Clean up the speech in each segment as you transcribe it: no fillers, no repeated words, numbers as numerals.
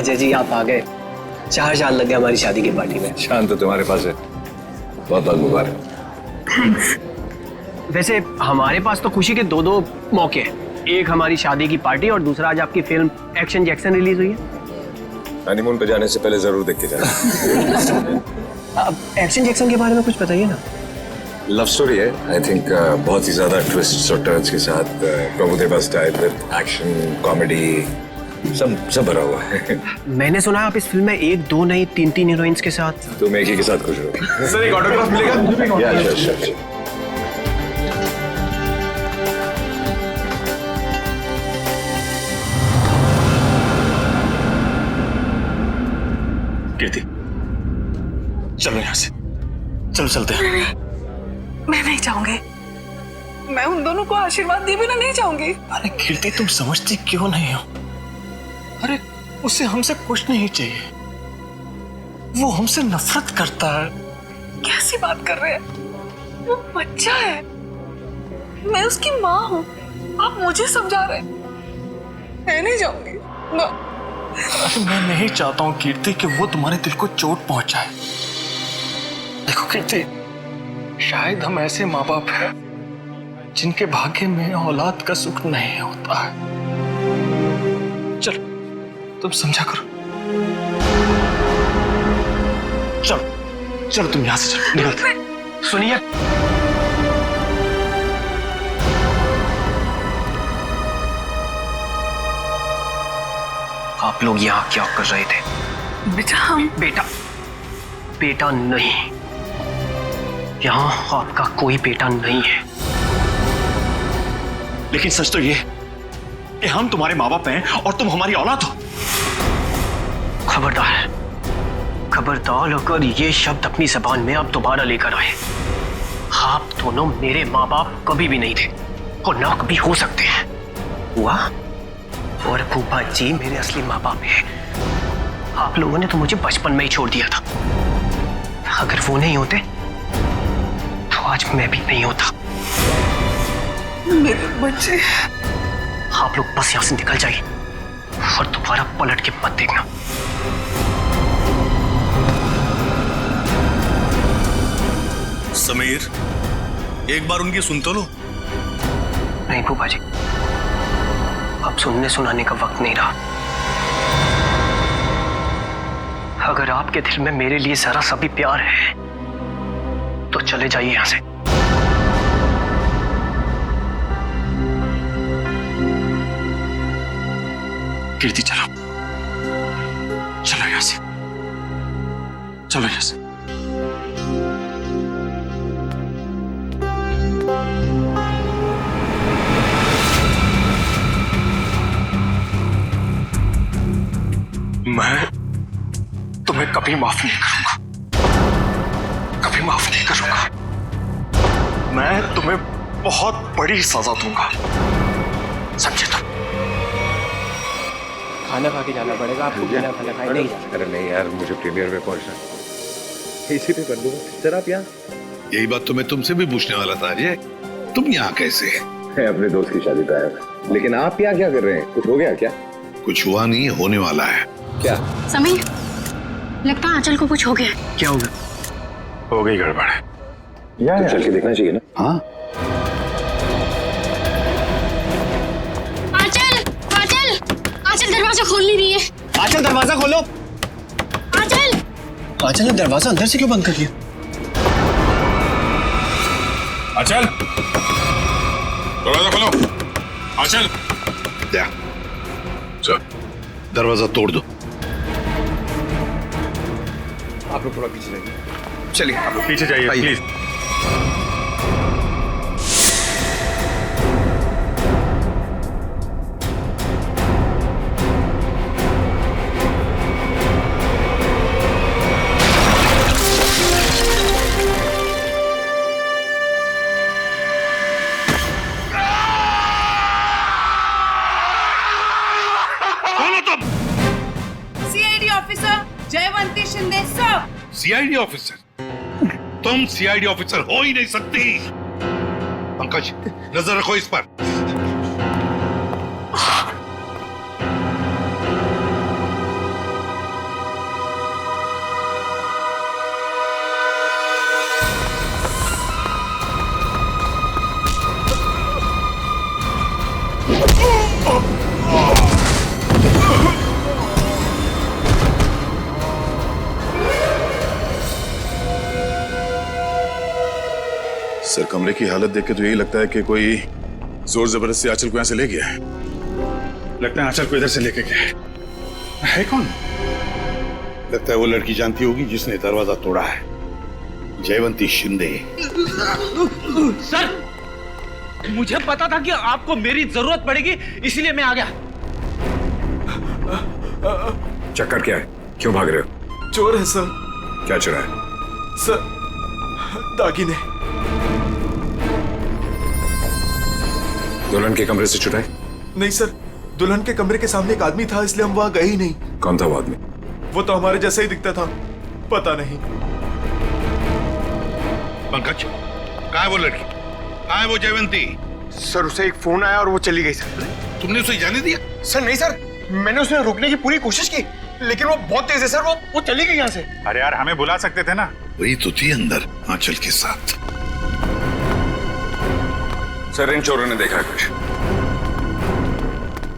अच्छा जी आप आ गए। 4 साल लग गए हमारी शादी की पार्टी में। शान तो तुम्हारे पास है, बहुत बहुत मुबारक। थैंक्स। वैसे हमारे पास तो खुशी के दो मौके हैं, एक हमारी शादी की पार्टी और दूसरा आज आपकी फिल्म एक्शन जैक्सन रिलीज हुई है। हनीमून पे जाने से पहले जरूर देख के जाना। अब एक्शन जैक्सन के बारे में कुछ बताइए ना। लव स्टोरी है, आई थिंक बहुत ही ज्यादा ट्विस्ट्स और टर्न्स के साथ, Prabhudeva style with action comedy सब भरा हुआ है। मैंने सुना है आप इस फिल्म में 1 2 नहीं 3 हीरोइंस के साथ। तुम एक ही के साथ खुश रहो। सर एक ऑटोग्राफ मिलेगा? या श्योर। कीर्ति चलो यहाँ से, चलो चलते हैं। मैं नहीं चाहूंगी, मैं उन दोनों को आशीर्वाद दिए बिना नहीं चाहूंगी। अरे कीर्ति तुम समझती क्यों नहीं हो? अरे उसे हमसे कुछ नहीं चाहिए, वो हमसे नफरत करता है। कैसी बात कर रहे हैं? वो बच्चा है, मैं उसकी माँ हूँ, आप मुझे समझा रहे हैं। मैं नहीं जाऊंगी। अरे मैं नहीं चाहता हूँ कीर्ति कि वो तुम्हारे दिल को चोट पहुंचाए। देखो कीर्ति, शायद हम ऐसे माँ बाप हैं जिनके भाग्य में औलाद का सुख नहीं होता है। चलो तुम समझा करो। चलो चलो तुम यहां से चलो, निकलते। सुनिए, आप लोग यहाँ क्या कर रहे थे? बेटा हम बेटा नहीं, यहाँ आपका कोई बेटा नहीं है। लेकिन सच तो ये कि हम तुम्हारे माँ बाप हैं और तुम हमारी औलाद हो। खबरदार अगर ये शब्द अपनी जबान में आप दोबारा लेकर आए। आप दोनों मेरे माँ बाप कभी भी नहीं थे और ना कभी हो सकते हैं। हुआ और फूफा जी मेरे असली माँ बाप हैं। आप लोगों ने तो मुझे बचपन में ही छोड़ दिया था। अगर वो नहीं होते तो आज मैं भी नहीं होता। मेरे बच्चे। आप लोग बस यहां से निकल जाइए और दोबारा पलट के मत देखना। समीर, एक बार उनकी सुन तो लो। नहीं फूफा जी, अब सुनने सुनाने का वक्त नहीं रहा। अगर आपके दिल में मेरे लिए जरा सा भी प्यार है तो चले जाइए यहां से। कीर्ति चलो यहाँ से, चलो यहाँ से। मैं तुम्हें कभी माफ नहीं करूंगा, कभी माफ नहीं करूंगा। मैं तुम्हें बहुत बड़ी सजा दूंगा, समझे तुम? खाना खा के जाना पड़ेगा आपको, बिना खाना खाए नहीं जाना। अरे नहीं यार, मुझे प्रीमियर में पहुंचना, इसी पे कर दूंगा। सर आप यहाँ? यही बात तो मैं तुमसे भी पूछने वाला था अजय, तुम यहाँ कैसे? मैं अपने दोस्त की शादी पे आया था। लेकिन आप यहाँ क्या कर रहे हैं? कुछ हो गया क्या? कुछ हुआ नहीं, होने वाला है। क्या? समीर, लगता है आंचल को कुछ हो गया। क्या होगा? हो गई गड़बड़। तो चल के देखना चाहिए ना। हाँ आंचल दरवाजा खोल नहीं रही है। आंचल दरवाजा खोलो। आंचल ने दरवाजा अंदर से क्यों बंद कर दिया? आंचल, दरवाजा खोलो। आंचल, चल दरवाजा तोड़ दो। आप लोग थोड़ा पीछे जाइए। चलिए आप लोग पीछे जाइए please. Jaywanti Shinde sir. CID officer? तुम सीआईडी ऑफिसर हो ही नहीं सकती। पंकज, नजर रखो इस पर। सर कमरे की हालत देख के तो यही लगता है कि कोई जोर जबरदस्ती आंचल को यहां से ले गया है। लगता है आंचल को इधर से लेके गया है कौन? लगता है वो लड़की जानती होगी जिसने दरवाजा तोड़ा है, जयवंती शिंदे। सर, मुझे पता था कि आपको मेरी जरूरत पड़ेगी, इसीलिए मैं आ गया। चक्कर क्या है? क्यों भाग रहे हो? चोर है सर। क्या चुरा है? सर, दागिने। दुल्हन के कमरे से चुराए? नहीं सर, दुल्हन के कमरे के सामने एक आदमी था, इसलिए हम वहां गए ही नहीं। कौन था वो आदमी? वो तो हमारे जैसा ही दिखता था, पता नहीं। पंकज, कहाँ है वो लड़की? कहाँ है वो जयवंती? सर उसे एक फोन आया और वो चली गई सर। तुमने उसे जाने दिया? सर नहीं सर, मैंने उसे रोकने की पूरी कोशिश की, लेकिन वो बहुत तेज है सर, वो चली गई यहाँ से। अरे यार, हमें बुला सकते थे ना। वही तो थी अंदर आंचल के साथ। सर इन चोरों ने देखा है कुछ।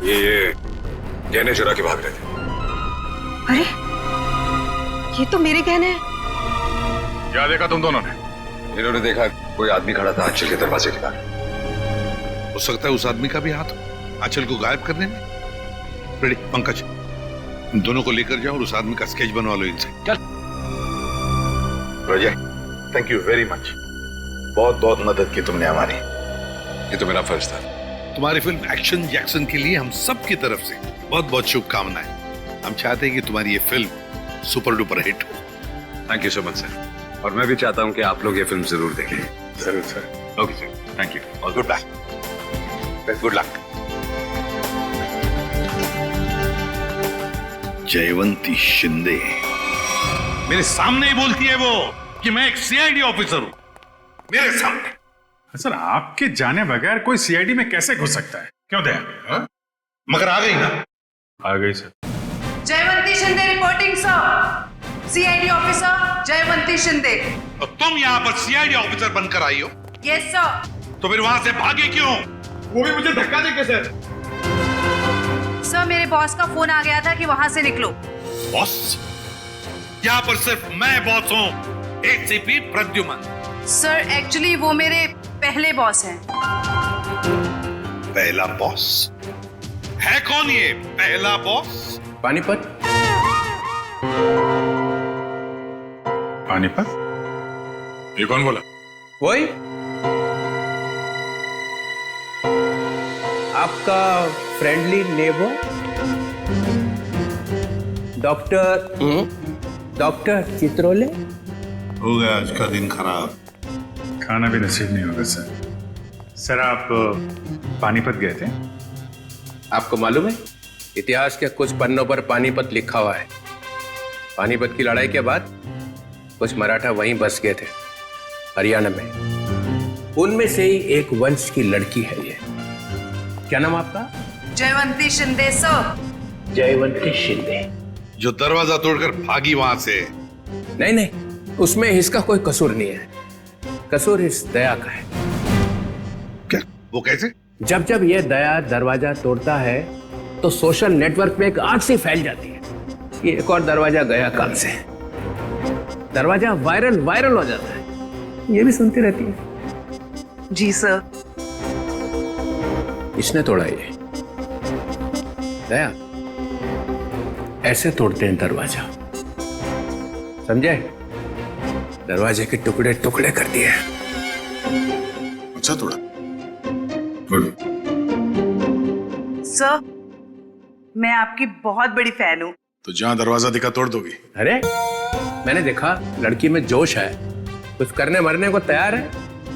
ये गहने चुरा के भाग रहे थे। अरे ये तो मेरे गहने हैं। क्या देखा तुम दोनों ने? इन्होंने देखा कोई आदमी खड़ा था आंचल के दरवाजे के बाहर। हो सकता है उस आदमी का भी हाथ हो आंचल को गायब करने में। रेडी पंकज, इन दोनों को लेकर जाओ और उस आदमी का स्केच बनवा लो इनसे। चल। रोजे, थैंक यू वेरी मच। बहुत बहुत मदद की तुमने हमारी। ये तो मेरा फर्ज था। तुम्हारी फिल्म एक्शन जैक्सन के लिए हम सब की तरफ से बहुत बहुत शुभकामनाएं। हम चाहते हैं कि तुम्हारी ये फिल्म सुपर डुपर हिट हो। Thank you so much sir. और मैं भी चाहता हूं कि आप लोग ये फिल्म जरूर देखें। जरूर sir. Okay sir, thank you और good luck. Good luck. Jaywanti Shinde मेरे सामने ही बोलती है वो कि मैं एक सीआईडी ऑफिसर हूं, मेरे सामने। सर आपके जाने बगैर कोई सीआईडी में कैसे घुस सकता है? क्यों दया? मगर आ गई ना? आ गई sir. Jaywanti Shinde reporting sir. CID officer Jaywanti Shinde. और तुम यहाँ पर सीआईडी ऑफिसर बनकर आई हो? Yes sir. तो फिर वहां से भागे क्यों? वो भी मुझे धक्का देके सर। सर मेरे बॉस का फोन आ गया था कि वहां से निकलो। बॉस? यहाँ पर सिर्फ मैं बॉस हूँ, एसीपी प्रद्युमन। सर एक्चुअली वो मेरे पहले बॉस हैं। पहला बॉस है? कौन ये पहला बॉस? पानीपत। पानीपत? ये कौन बोला? वही आपका फ्रेंडली नेबर डॉक्टर चित्रोले। हो गया आज का दिन खराब। खाना भी नसीब नहीं होगा सर। सर आप पानीपत गए थे? आपको मालूम है इतिहास के कुछ पन्नों पर पानीपत लिखा हुआ है। पानीपत की लड़ाई के बाद कुछ मराठा वहीं बस गए थे, हरियाणा में। उनमें से ही एक वंश की लड़की है ये। क्या नाम आपका? जयवंती शिंदे सर। जयवंती शिंदे जो दरवाजा तोड़कर भागी वहां से। नहीं, उसमें इसका कोई कसूर नहीं है। कसूर इस दया का है। क्या? वो कैसे? जब ये दया दरवाजा तोड़ता है तो सोशल नेटवर्क पे एक आग सी फैल जाती है कि एक और दरवाजा गया काम से। दरवाजा वायरल हो जाता है। ये भी सुनती रहती है। जी सर। इसने तोड़ा ये। दया ऐसे तोड़ते हैं दरवाजा, समझे? दरवाजे के टुकड़े टुकड़े कर दिए। अच्छा तोड़ा। सर मैं आपकी बहुत बड़ी फैन हूँ। तो जहां दरवाजा दिखा तोड़ दोगी? अरे मैंने देखा लड़की में जोश है, कुछ करने मरने को तैयार है।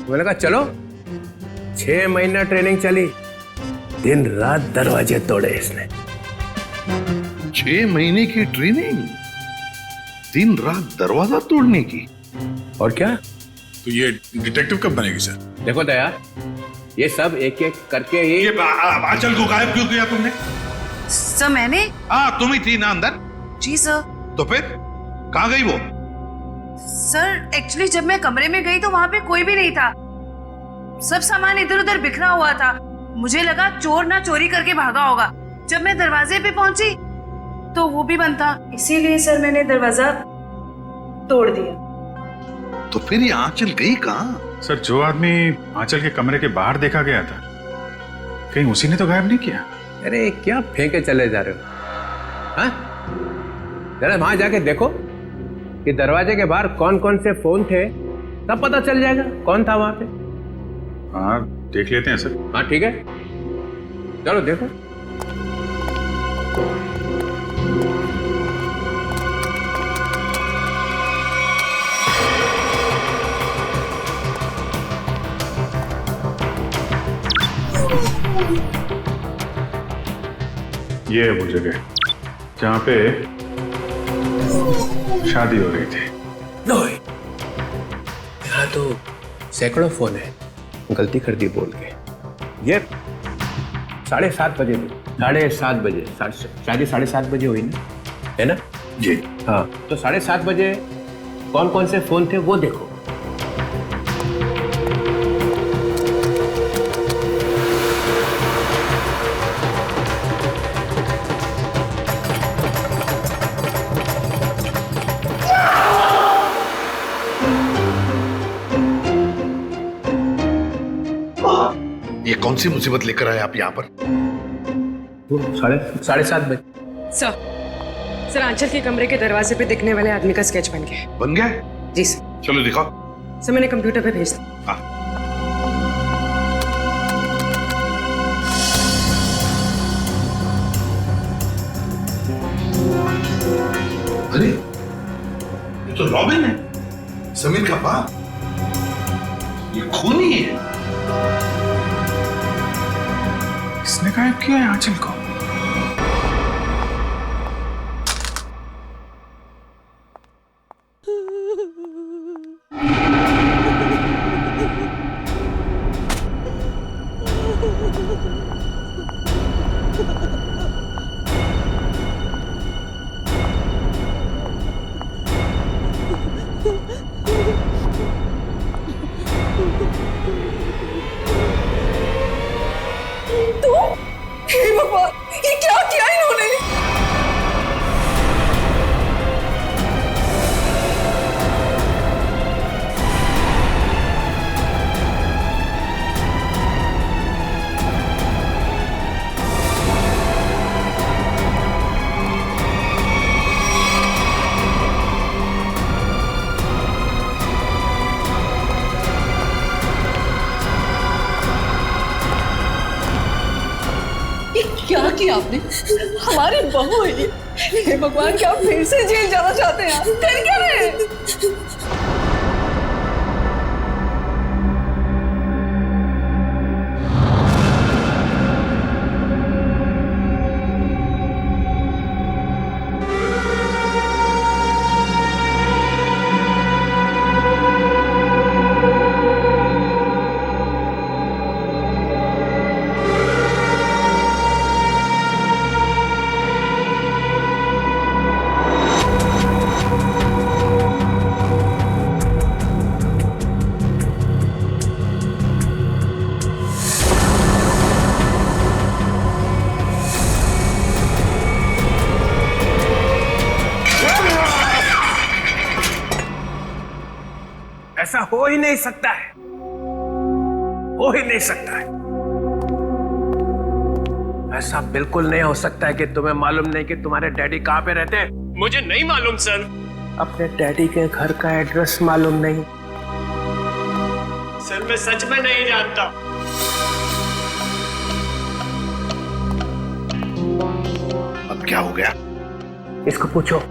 मैंने कहा चलो। 6 महीना ट्रेनिंग चली, दिन रात दरवाजे तोड़े इसने। 6 महीने की ट्रेनिंग, दिन रात दरवाजा तोड़ने की। और क्या? तो ये डिटेक्टिव कब बनेगी सर? देखो दया, ये सब एक एक करके ही। ये आंचल को गायब क्यों किया तुमने? सर मैंने। हाँ तुम ही थी ना अंदर? जी सर। तो फिर कहाँ गई वो? सर एक्चुअली जब मैं कमरे में गई तो वहां पे कोई भी नहीं था। सब सामान इधर उधर बिखरा हुआ था। मुझे लगा चोर ना चोरी करके भागा होगा। जब मैं दरवाजे पे पहुंची तो वो भी बंद था, इसीलिए सर मैंने दरवाजा तोड़ दिया। तो फिर ये आंचल गई कहाँ? सर, जो आदमी आंचल के कमरे के बाहर देखा गया था, कहीं उसी ने तो गायब नहीं किया? अरे क्या फेंके चले जा रहे हो? हाँ, जरा वहां जाके देखो कि दरवाजे के बाहर कौन कौन से फोन थे, तब पता चल जाएगा कौन था वहां पे। हाँ, देख लेते हैं सर। हाँ ठीक है, चलो देखो। ये है वो जगह जहां पे शादी हो रही थी। यहाँ तो सैकड़ों फोन है, गलती कर दी बोल के। ये 7:30 बजे, 7:30 बजे, शादी 7:30 बजे हुई ना, है ना जी? हाँ, तो 7:30 बजे कौन कौन से फोन थे वो देखो। ये कौन सी मुसीबत लेकर आए आप यहाँ पर? 7:30 बजे। सर आंचल के कमरे के दरवाजे पे दिखने वाले आदमी का स्केच बन गया। बन गया? जी सर। चलो दिखाओ। सर मैंने कंप्यूटर पे भेज दिया। अरे ये तो रॉबिन है, समीर का बाप। ये खूनी है। इसने गायब किया है आंचल को। ये क्या किया इन्होंने? क्या किया आपने? हमारी बहू है ये। हे भगवान, क्या आप फिर से जेल जाना चाहते हैं? कर क्या रहे हैं? ऐसा हो ही नहीं सकता है, हो ही नहीं सकता है। ऐसा बिल्कुल नहीं हो सकता है कि तुम्हें मालूम नहीं कि तुम्हारे डैडी कहां पे रहते हैं। मुझे नहीं मालूम सर। अपने डैडी के घर का एड्रेस मालूम नहीं? सर मैं सच में नहीं जानता। अब क्या हो गया? इसको पूछो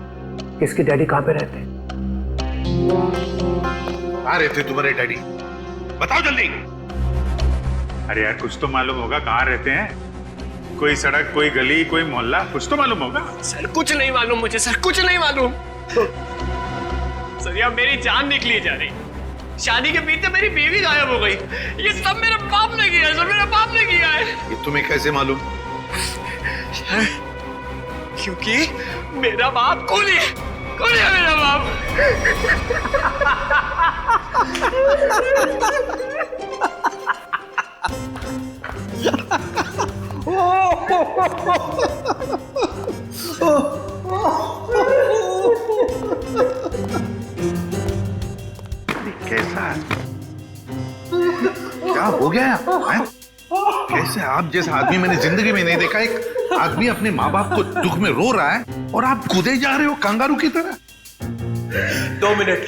इसके डैडी कहां पे रहते हैं। कहाँ रहते तुम्हारे डैडी? बताओ जल्दी। अरे यार, कुछ तो मालूम होगा कहाँ रहते हैं। कोई सड़क, कोई गली, कोई मोहल्ला, कुछ तो मालूम होगा। सर कुछ नहीं मालूम मुझे, सर कुछ नहीं मालूम। सर यार मेरी जान निकली जा रही। शादी के बीच मेरी बीवी गायब हो गई। ये सब मेरे बाप ने किया है, सब मेरे बाप ने किया है। ये तुम्हें कैसे मालूम? क्योंकि मेरा बाप कूली है, कूली है मेरा बाप। कैसा? हो गया है? कैसे आप जैसा आदमी मैंने जिंदगी में नहीं देखा। एक आदमी अपने माँ बाप को दुख में रो रहा है और आप कूदे जा रहे हो कंगारू की तरह। 2 मिनट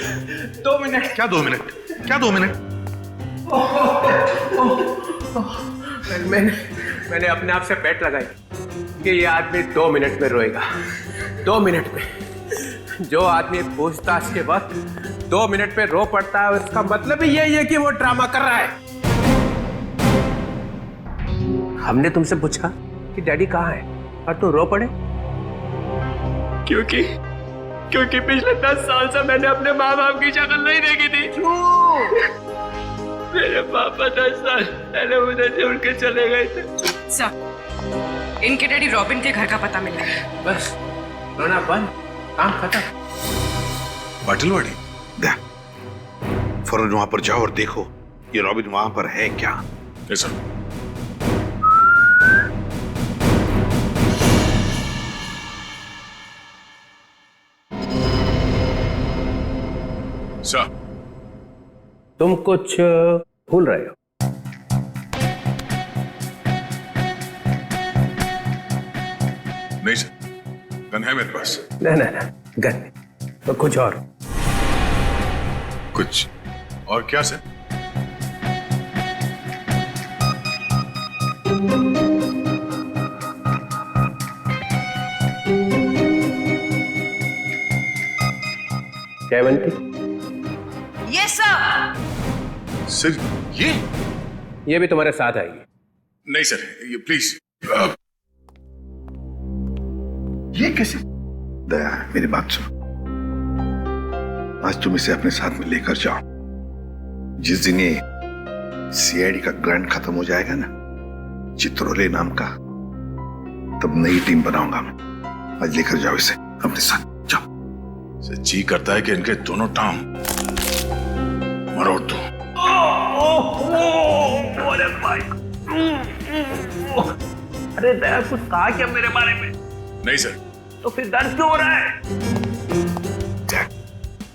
2 मिनट। क्या 2 मिनट? क्या 2 मिनट? मैंने अपने आप से बेट लगाई कि ये आदमी 2 मिनट में रोएगा। 2 मिनट में। जो आदमी पूछताछ के वक्त 2 मिनट में रो पड़ता है, उसका मतलब ही यही है कि वो ड्रामा कर रहा है। हमने तुमसे पूछा कि डैडी कहाँ है और तू रो पड़े? क्योंकि पिछले 10 साल से मैंने अपने माँ बाप की शक्ल नहीं देखी थी। मेरे पापा 10 साल पहले उधर से उड़ के चले गए थे। सर, इनके डैडी रॉबिन के घर का पता मिला है। बस रोना बंद, काम खत्म। बाटलवाड़ी दे, फौरन वहां पर जाओ और देखो ये रॉबिन वहां पर है क्या। सर सर, तुम कुछ भूल रहे हो। नहीं सर, गन है मेरे पास। ना गन तो कुछ और। कुछ और क्या sir? Jaywanti, yes sir. Sir ये भी तुम्हारे साथ आएगी। नहीं सर, ये प्लीज। ये कैसे? दया, मेरी बात सुनो। आज तुम इसे अपने साथ में लेकर जाओ। जिस दिन ये सीआईडी का ग्रांट खत्म हो जाएगा ना, चित्रोले नाम का, तब नई टीम बनाऊंगा मैं। आज लेकर जाओ इसे अपने साथ, जाओ। जी करता है कि इनके दोनों टांग मरोड़ दो। अरे दया, कुछ कहा क्या मेरे बारे में? नहीं सर। तो फिर दर्द क्यों हो रहा है?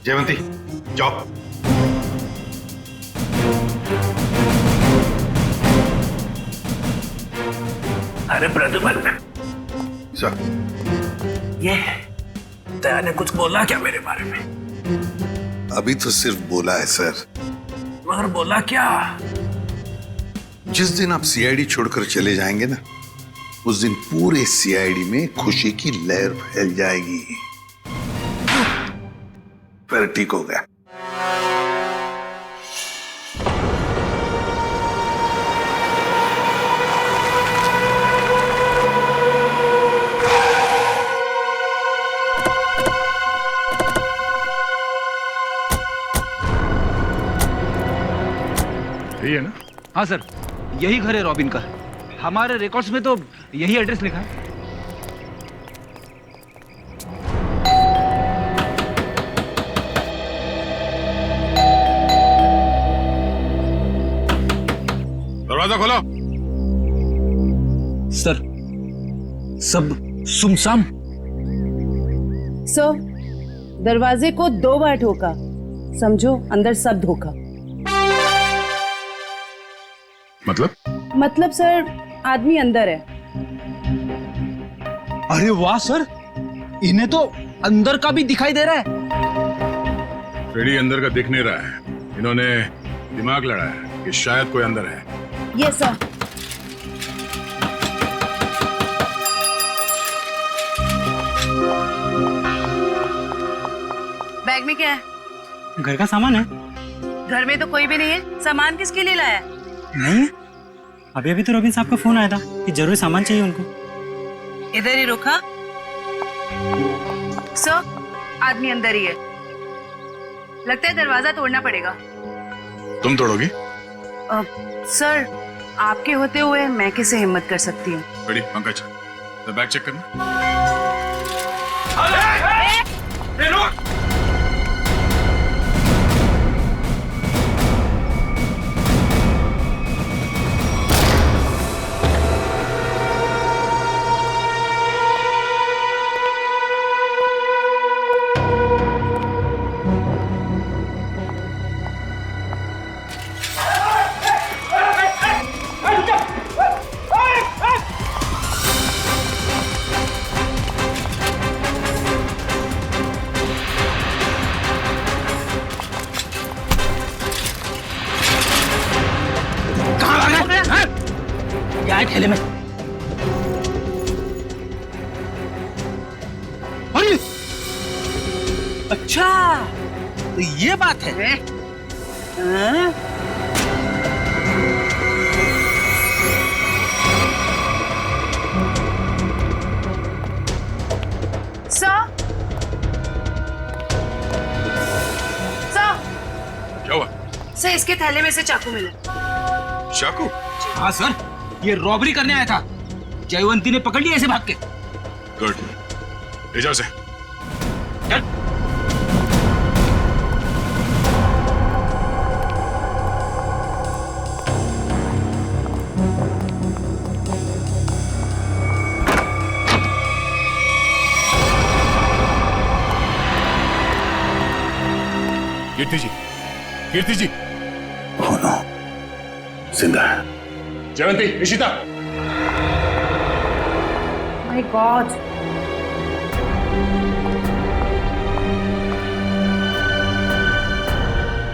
जयवंती जाओ। अरे प्रद्युमन सर, ये दया ने कुछ बोला क्या मेरे बारे में? अभी तो सिर्फ बोला है सर। मगर बोला क्या? जिस दिन आप सीआईडी छोड़कर चले जाएंगे ना, उस दिन पूरे सीआईडी में खुशी की लहर फैल जाएगी। फिर ठीक हो गया। यही है ना? हाँ सर, यही घर है रॉबिन का। हमारे रिकॉर्ड्स में तो यही एड्रेस लिखा है। दरवाजा खोलो। सर, सब सुमसाम। सर, दरवाजे को 2 बार ठोका, समझो अंदर सब धोखा। मतलब सर, आदमी अंदर है। अरे वाह सर, इन्हें तो अंदर का भी दिखाई दे रहा है। फ्रेडी अंदर का दिख नहीं रहा है। इन्होंने दिमाग लड़ा है कि शायद कोई अंदर है। Yes sir. बैग में क्या है? घर का सामान है। घर में तो कोई भी नहीं है, सामान किसके लिए लाया? नहीं, अभी तो रॉबिन साहब का फोन आया था कि जरूर सामान चाहिए उनको। इधर ही रुका। सर, आदमी अंदर ही है। लगता है दरवाजा तोड़ना पड़ेगा। तुम तोड़ोगी? सर, आपके होते हुए मैं कैसे हिम्मत कर सकती हूँ? फ्रेडी, पंकज, बैग चेक करना। क्या है ठेले में? अरे अच्छा, तो ये बात है। हाँ? क्या हुआ? सर, इसके थैले में से चाकू मिला। चाकू? हाँ सर, ये रॉबरी करने आया था। जयवंती ने पकड़ लिया इसे भाग के। गुड, ले जाओ इसे। चल। कीर्ति जी, कीर्ति जी। हो नो, जिंदा है। Jaywanti, Nishita. My God.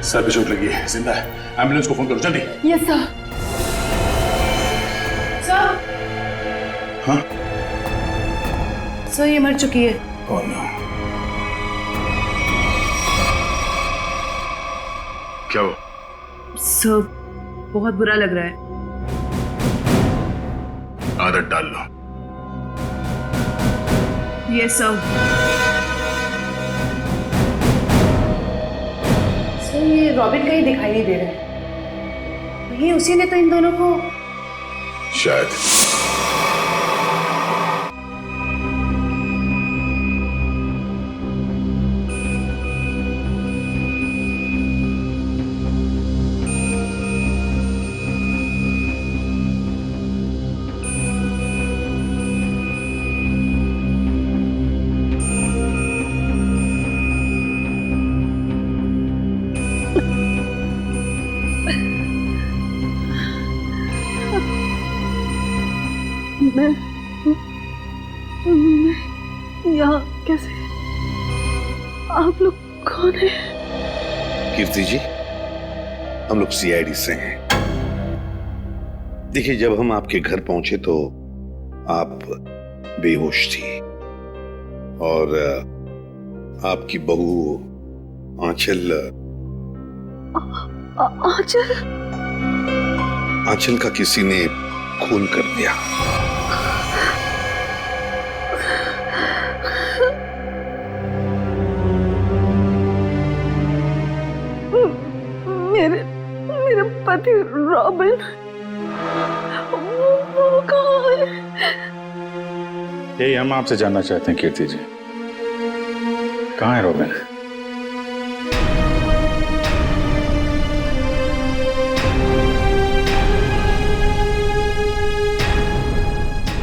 Sir पे चोट लगी है, जिंदा है। एम्बुलेंस को फोन करो जल्दी। Yes sir. सर। हाँ? सर, ये मर चुकी है। Oh no. क्या हुआ? सर, बहुत बुरा लग रहा है। आदत डाल लो। Yes sir. सर, ये रॉबिन का ही दिखाई नहीं दे रहा है। ये उसी ने तो इन दोनों को शायद। मैं यहाँ कैसे? आप लोग कौन है? कीर्ति जी, हम लोग सीआईडी से हैं। देखिए, जब हम आपके घर पहुंचे तो आप बेहोश थी और आपकी बहू आंचल आंचल का किसी ने खून कर दिया। मेरे पति रॉबिन, वो कहाँ है? यही हम आपसे जानना चाहते हैं कीर्ति जी, कहाँ है रॉबिन?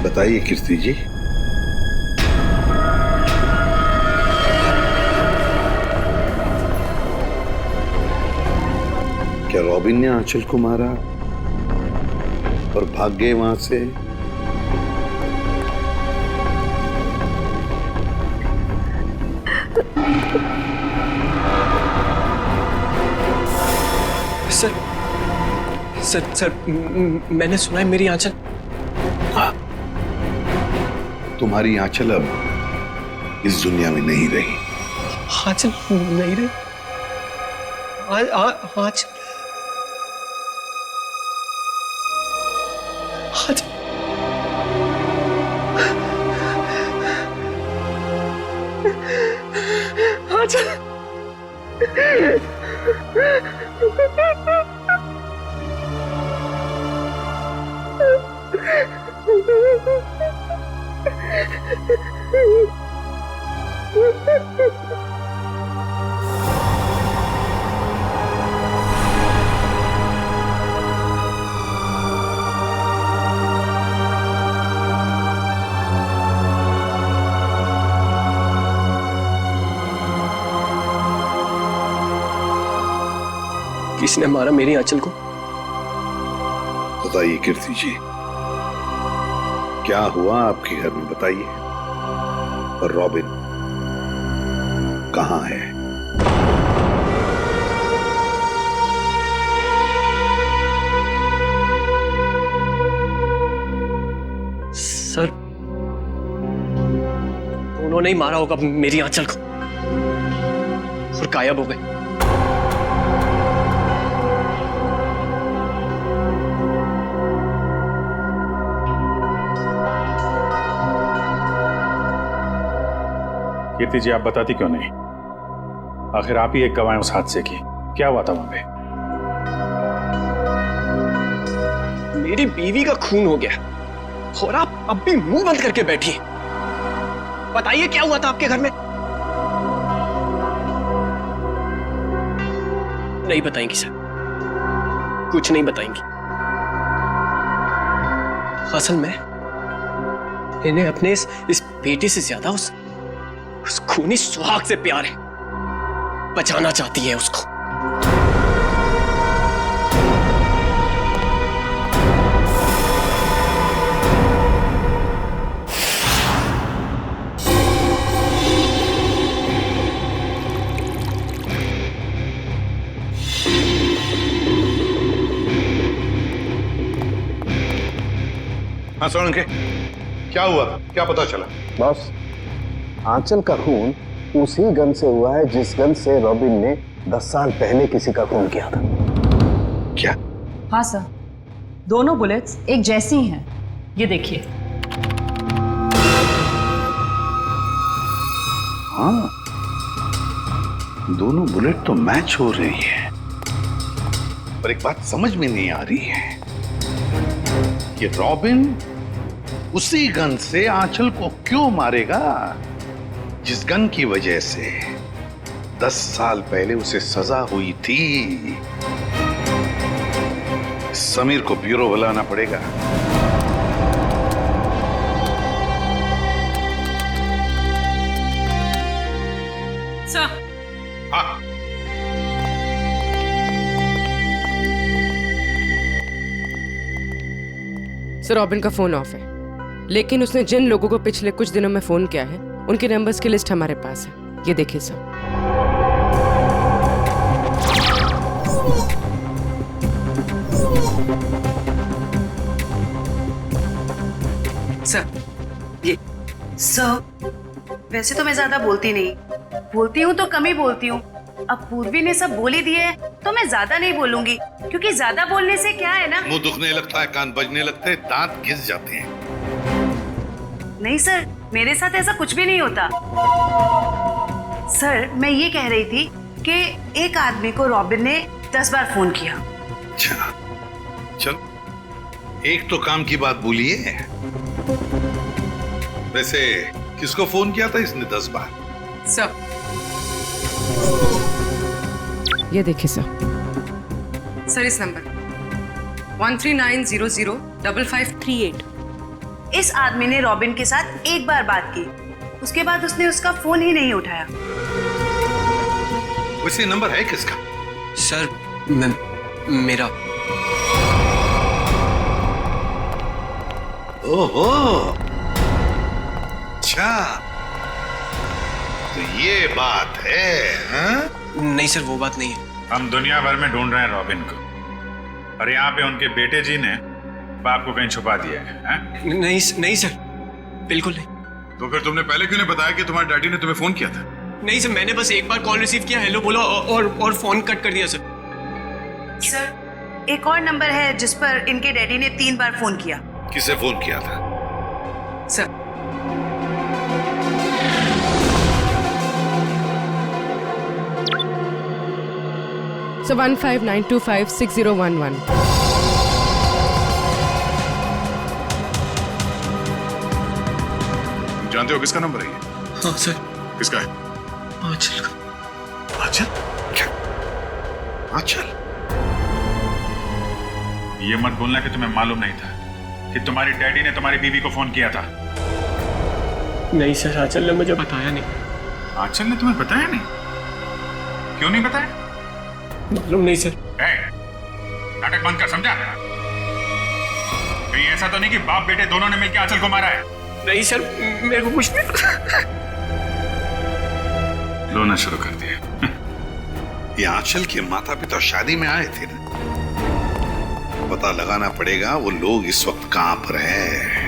बताइए कीर्ति जी। क्या रॉबिन ने आंचल को मारा और भाग गए वहां से? सर, मैंने सुना है मेरी आंचल। तुम्हारी आंचल अब इस दुनिया में नहीं रही। आंचल नहीं रही? आंचल किसने मारा मेरी आंचल को? बताइए कीर्ति जी, क्या हुआ आपके घर में? बताइए। और रॉबिन कहाँ है? उन्होंने ही मारा होगा मेरी आंचल को और गायब हो गए। कीर्ति जी, आप बताती क्यों नहीं? आखिर आप ही एक गवाह हैं उस हादसे की। क्या हुआ था वहां पे? मेरी बीवी का खून हो गया और आप अब भी मुंह बंद करके बैठी हैं। बताइए क्या हुआ था आपके घर में? नहीं बताएंगी सर, कुछ नहीं बताएंगी। असल में इन्हें अपने इस बेटे से ज्यादा उस खूनी सुहाग से प्यार है। बचाना चाहती है उसको। हाँ सोलंकी, क्या हुआ था? क्या पता चला? बॉस, आंचल का खून उसी गन से हुआ है जिस गन से रॉबिन ने 10 साल पहले किसी का खून किया था। क्या? हाँ सर, दोनों बुलेट्स एक जैसी हैं। ये देखिए। हाँ, दोनों बुलेट तो मैच हो रही है, पर एक बात समझ में नहीं आ रही है कि रॉबिन उसी गन से आंचल को क्यों मारेगा जिस गन की वजह से 10 साल पहले उसे सजा हुई थी। समीर को ब्यूरो बुलाना पड़ेगा। सर। हाँ। सर, रॉबिन का फोन ऑफ है, लेकिन उसने जिन लोगों को पिछले कुछ दिनों में फोन किया है उनके नंबर्स की लिस्ट हमारे पास है। ये देखिए सर। सर, ये सर, वैसे तो मैं ज्यादा बोलती नहीं, बोलती हूँ तो कम ही बोलती हूँ। अब पूर्वी ने सब बोल ही दिए है तो मैं ज्यादा नहीं बोलूंगी, क्योंकि ज्यादा बोलने से क्या है ना, मुंह दुखने लगता है, कान बजने लगते हैं, दांत घिस जाते हैं। नहीं सर, मेरे साथ ऐसा कुछ भी नहीं होता। सर, मैं ये कह रही थी कि एक आदमी को रॉबिन ने 10 बार फोन किया। अच्छा, चल एक तो काम की बात बोलिए। वैसे किसको फोन किया था इसने 10 बार? सर, ये देखिए सर। सर, इस नंबर 139005538। इस आदमी ने रॉबिन के साथ एक बार बात की, उसके बाद उसने उसका फोन ही नहीं उठाया। वैसे नंबर है किसका? सर, मेरा। ओहो, अच्छा, तो ये बात है? हाँ? नहीं सर, वो बात नहीं है। हम दुनिया भर में ढूंढ रहे हैं रॉबिन को, और यहाँ पे उनके बेटे जी ने बाप को कहीं छुपा दिया है। नहीं नहीं सर, बिल्कुल नहीं। तो फिर तुमने पहले क्यों नहीं बताया कि तुम्हारे डैडी ने तुम्हें फोन किया था? नहीं सर, मैंने बस एक बार कॉल रिसीव किया, हेलो बोला और फोन कट कर दिया सर। सर, एक और नंबर है जिस पर इनके डैडी ने 3 बार फोन किया। किसे फोन किया था? Sir, So 1592560111। जानते हो किसका नंबर है ये? हाँ सर। किसका है? आंचल का। आंचल? क्या? आंचल? ये मत बोलना कि तुम्हें मालूम नहीं था कि तुम्हारी डैडी ने तुम्हारी बीवी को फोन किया था। नहीं सर, आंचल ने मुझे बताया नहीं। आंचल ने तुम्हें बताया नहीं? क्यों नहीं बताया? मालूम नहीं सर। नाटक बंद कर, समझा? कहीं ऐसा तो नहीं कि बाप बेटे दोनों ने मिलकर आंचल को मारा है? नहीं सर, मेरे को कुछ नहीं पता। रोना शुरू कर दिया। ये आंचल के माता पिता शादी में आए थे ना, पता लगाना पड़ेगा वो लोग इस वक्त कहां पर हैं।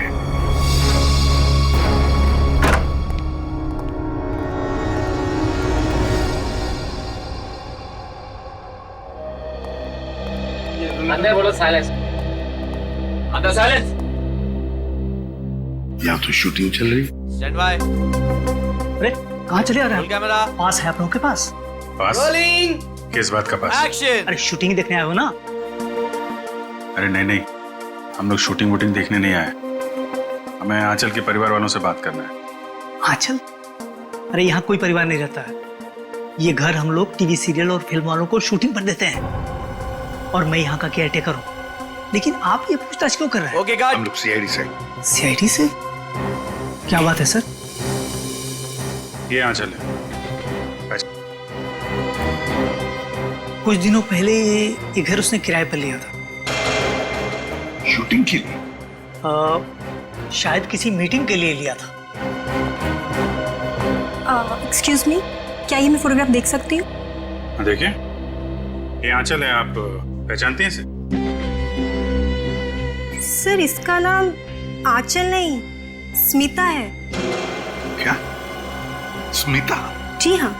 साइलेंस, अंदर साइलेंस। यहाँ तो शूटिंग चल रही। Stand by. अरे कहाँ चले आ रहे हैं? कैमरा पास है आप लोगों के पास? रोलिंग। किस बात का पास? एक्शन। अरे शूटिंग देखने आए हो ना? अरे नहीं नहीं, हम लोग शूटिंग वूटिंग देखने नहीं आए, हमें आंचल के परिवार वालों से बात करना है। आंचल? अरे यहाँ कोई परिवार नहीं रहता है। ये घर हम लोग टीवी सीरियल और फिल्म वालों को शूटिंग पर देते हैं, और मैं यहाँ का केयर टेकर हूँ। लेकिन आप ये पूछताछ क्यों कर रहे हैं? Okay guard. हम लोग सीआईडी से। सीआईडी से? क्या बात है सर? ये आंचल है। कुछ दिनों पहले ये घर उसने किराए पर लिया था। शूटिंग के लिए? शायद किसी मीटिंग के लिए लिया था। एक्सक्यूज मी, क्या ये मैं फोटोग्राफ देख सकती हूँ? देखिए, ये आंचल है, आप पहचानती हैं इसे? सर इसका नाम आंचल नहीं, स्मिता है। क्या? स्मिता? जी हाँ,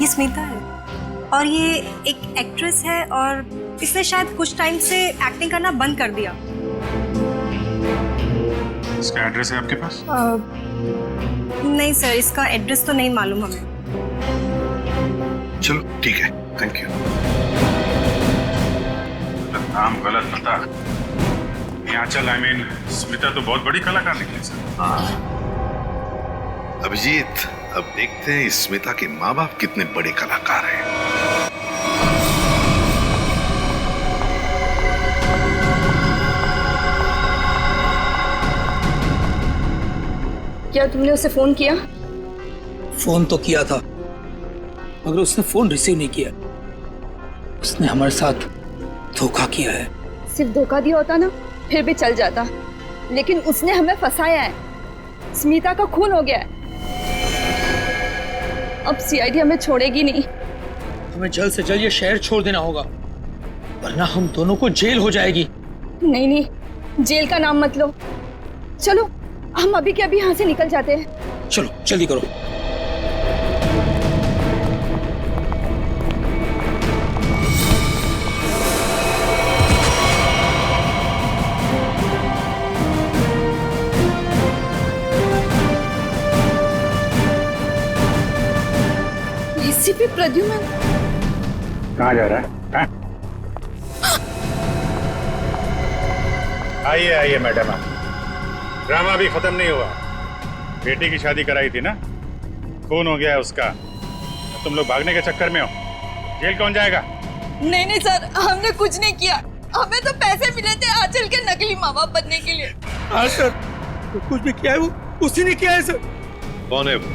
ये स्मिता है, और ये एक एक्ट्रेस है, और इसने शायद कुछ टाइम से एक्टिंग करना बंद कर दिया। इसका एड्रेस है आपके पास? नहीं सर, इसका एड्रेस तो नहीं मालूम हमें। चलो ठीक है, थैंक यू। नाम गलत पता। ये आंचल, आई मीन स्मिता तो बहुत बड़ी कलाकार निकली सर। अभिजीत, अब देखते हैं इस स्मिता के माँ बाप कितने बड़े कलाकार हैं। क्या तुमने उसे फोन किया? फोन तो किया था, मगर उसने फोन रिसीव नहीं किया। उसने हमारे साथ धोखा किया है। सिर्फ धोखा दिया होता ना, फिर भी चल जाता, लेकिन उसने हमें फंसाया है। स्मिता का खून हो गया है। अब सीआईडी हमें छोड़ेगी नहीं। हमें जल्द से जल्द ये शहर छोड़ देना होगा, वरना हम दोनों को जेल हो जाएगी। नहीं नहीं, जेल का नाम मत लो। चलो हम अभी के अभी यहाँ से निकल जाते हैं। चलो जल्दी करो। एसीपी प्रद्युम्न कहाँ जा रहा है? आइए आइए मैडम, ड्रामा भी खत्म नहीं हुआ। बेटी की शादी कराई थी ना, खून हो गया है उसका। तुम लोग भागने के चक्कर में हो, जेल कौन जाएगा? नहीं नहीं सर, हमने कुछ नहीं किया। हमें तो पैसे मिले थे आंचल के नकली माँ बाप बनने के लिए। हाँ सर, तो कुछ भी किया है वो उसी ने किया है सर। कौन है वो?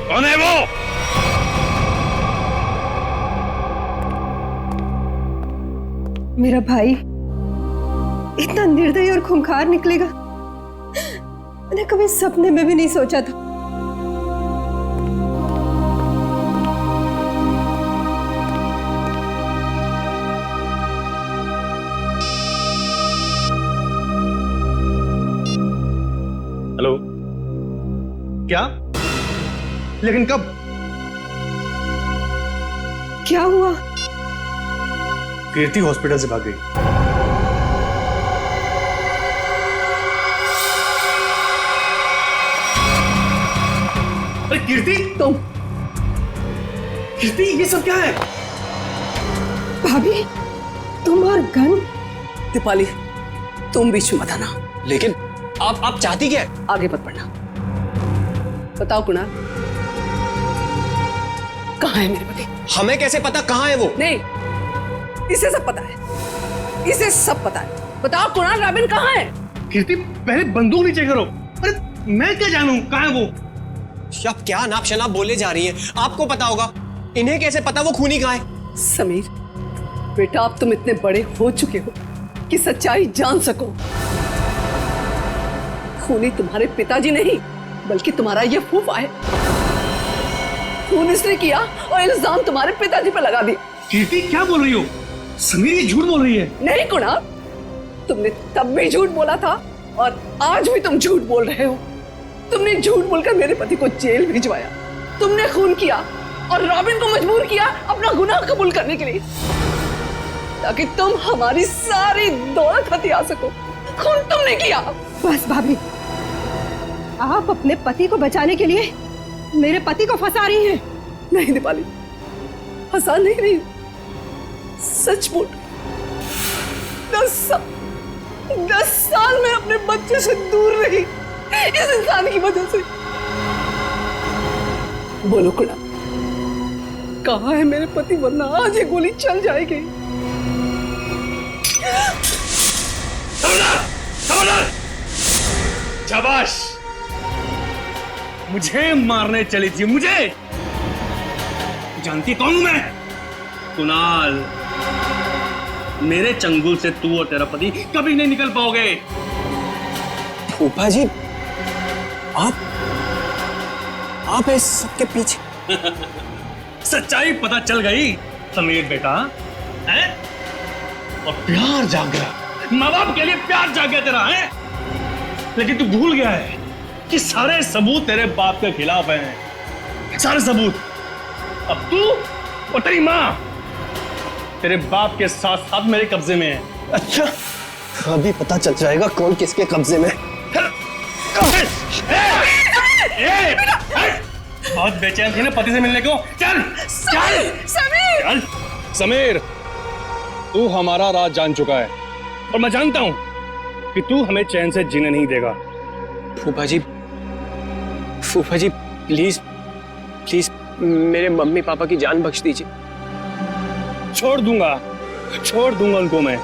कौन है वो? मेरा भाई इतना निर्दयी और खूंखार निकलेगा, मैंने कभी सपने में भी नहीं सोचा था। हेलो, क्या? लेकिन कब? क्या हुआ? कीर्ति हॉस्पिटल से भाग गई। अरे कीर्ति, तुम? कीर्ति, ये सब क्या है? भाभी, तुम और गन? दीपाली, तुम बीच में मत आना। लेकिन आप चाहती क्या है? आगे मत बढ़ना। बताओ कुणाल, कहाँ है मेरे पति? हमें कैसे पता कहाँ है वो? नहीं, इसे सब पता है, इसे सब पता है। बताओ कुणाल, रॉबिन कहाँ है? कीर्ति, पहले बंदूक नीचे करो। अरे मैं क्या जानूं कहाँ है वो? आप क्या नाप शनाप बोले जा रही हैं? आपको पता होगा, इन्हें कैसे पता वो खूनी कहाँ है? समीर बेटा, अब तुम इतने बड़े हो चुके हो कि सच्चाई जान सको। खूनी तुम्हारे पिताजी नहीं, बल्कि तुम्हारा ये फूफा है। खून इसने किया और इल्जाम तुम्हारे पिताजी पर लगा दिया। कीर्ति, क्या बोल रही हो? समीर ये झूठ बोल रही है। नहीं कुणाल, तुमने तब भी झूठ बोला था और आज भी तुम झूठ बोल रहे हो। तुमने झूठ बोलकर मेरे पति को जेल भिजवाया, तुमने खून किया और रॉबिन को मजबूर किया अपना गुनाह कबूल करने के लिए। ताकि तुम हमारी सारी दौलत हथिया सको। खून तुमने किया। बस भाभी, आप अपने पति को बचाने के लिए मेरे पति को फंसा रही हैं। नहीं दीपाली, फंसा नहीं रही, सच बोल। 10 साल में अपने बच्चे से दूर रही इस इंसान की वजह से। बोलो कुड़ा, कहाँ है मेरे पति, वरना आज ये गोली चल जाएगी। शाबाश, मुझे मारने चली थी, मुझे। जानती कौन हूं मैं? कुणाल। मेरे चंगुल से तू और तेरा पति कभी नहीं निकल पाओगे। फूफा जी, आप इस सबके पीछे। सच्चाई पता चल गई समीर बेटा, है? और प्यार जाग गया, माँ बाप के लिए प्यार जाग गया तेरा, है? लेकिन तू भूल गया है कि सारे सबूत तेरे बाप के खिलाफ हैं, सारे सबूत। अब तू और तेरी माँ तेरे बाप के साथ साथ मेरे कब्जे में है। अच्छा, अभी पता चल जाएगा कौन किसके कब्जे में। बहुत बेचैन थी ना पति से मिलने को। चल चल समीर, चल समीर, तू हमारा राज जान चुका है और मैं जानता हूं कि तू हमें चैन से जीने नहीं देगा। फूफा जी, प्लीज प्लीज मेरे मम्मी पापा की जान बख्श दीजिए। छोड़ दूंगा उनको मैं।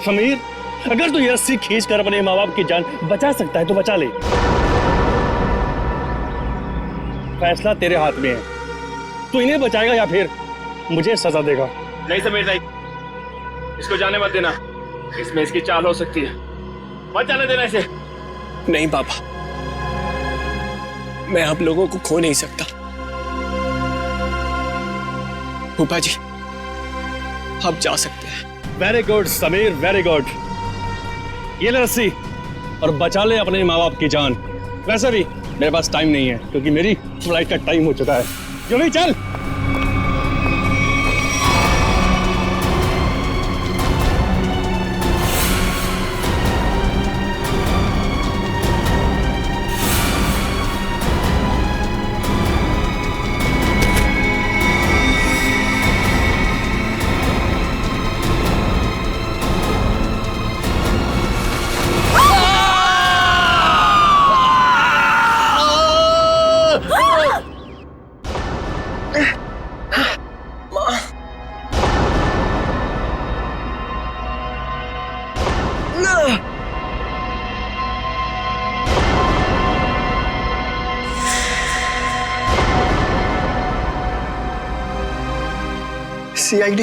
समीर, अगर तू ये रस्सी खींच कर अपने माँ बाप की जान बचा सकता है तो बचा ले। फैसला तेरे हाथ में है, तू इन्हें बचाएगा या फिर मुझे सजा देगा। नहीं समीर नहीं, इसको जाने मत देना, इसमें इसकी चाल हो सकती है, मत जाने देना इसे। नहीं पापा, मैं आप लोगों को खो नहीं सकता। फूफा जी, आप जा सकते हैं। Very good Sameer, very good. ये ले रस्सी और बचा ले अपने माँ बाप की जान। वैसे भी मेरे पास टाइम नहीं है क्योंकि मेरी फ्लाइट का टाइम हो चुका है। जल्दी चल। CID।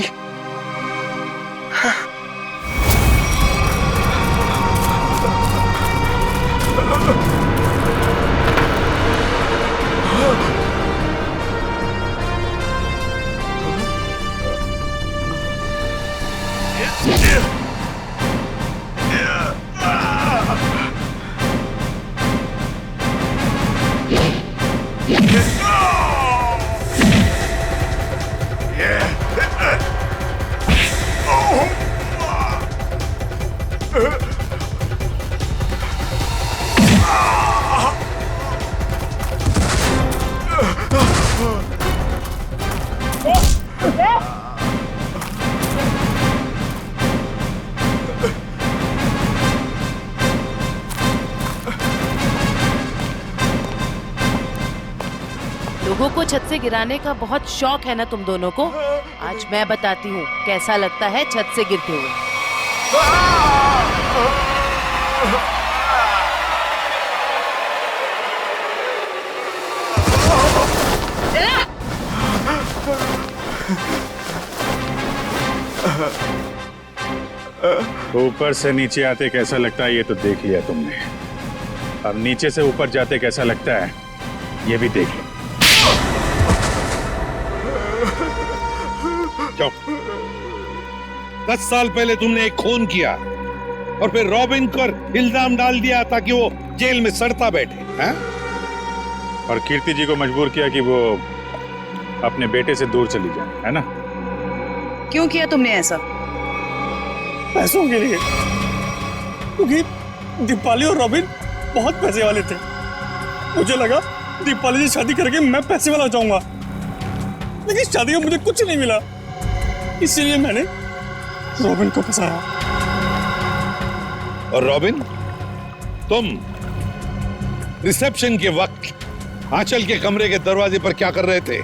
लोगों को छत से गिराने का बहुत शौक है ना तुम दोनों को। आज मैं बताती हूँ कैसा लगता है छत से गिरते हुए। ऊपर से नीचे आते कैसा लगता है ये तो देख लिया तुमने, अब नीचे से ऊपर जाते कैसा लगता है ये भी देख लो। चुप। 10 साल पहले तुमने एक खून किया और फिर रॉबिन पर इल्जाम डाल दिया ताकि वो जेल में सड़ता बैठे, हैं? और कीर्ति जी को मजबूर किया कि वो अपने बेटे से दूर चली जाए, है ना? क्यों किया तुमने ऐसा? पैसों के लिए, क्योंकि दीपाली और रॉबिन बहुत पैसे वाले थे। मुझे लगा दीपाली से शादी करके मैं पैसे वाला हो जाऊंगा, लेकिन शादी में मुझे कुछ नहीं मिला, इसीलिए मैंने रॉबिन को फंसाया। और रॉबिन, तुम रिसेप्शन के वक्त आंचल के कमरे के दरवाजे पर क्या कर रहे थे?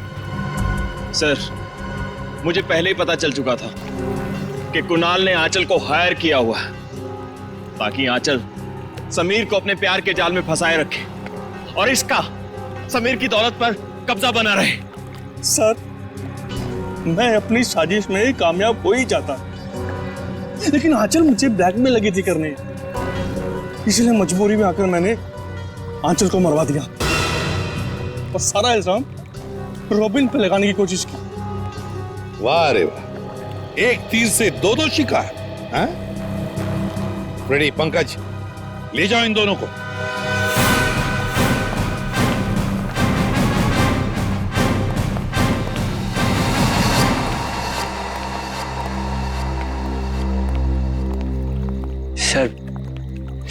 सर, मुझे पहले ही पता चल चुका था कि कुणाल ने आंचल को हायर किया हुआ है ताकि आंचल समीर को अपने प्यार के जाल में फंसाए रखे और इसका समीर की दौलत पर कब्जा बना रहे। सर, मैं अपनी साजिश में कामयाब हो ही जाता, लेकिन आंचल मुझे ब्लैकमेल लगी थी करने, इसलिए मजबूरी में आकर मैंने आंचल को मरवा दिया और सारा इल्जाम रॉबिन पे लगाने की कोशिश की। वाह रे वाह, एक तीर से दो शिकार। हाँ? रेडी पंकज, ले जाओ इन दोनों को।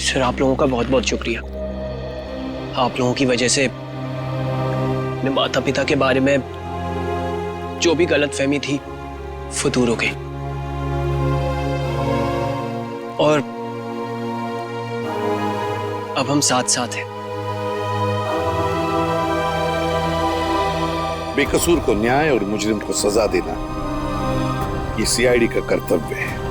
सर आप लोगों का बहुत बहुत शुक्रिया। आप लोगों की वजह से अपने माता पिता के बारे में जो भी गलतफहमी थी वो दूर हो गई और अब हम साथ साथ हैं। बेकसूर को न्याय और मुजरिम को सजा देना ये सीआईडी का कर्तव्य है।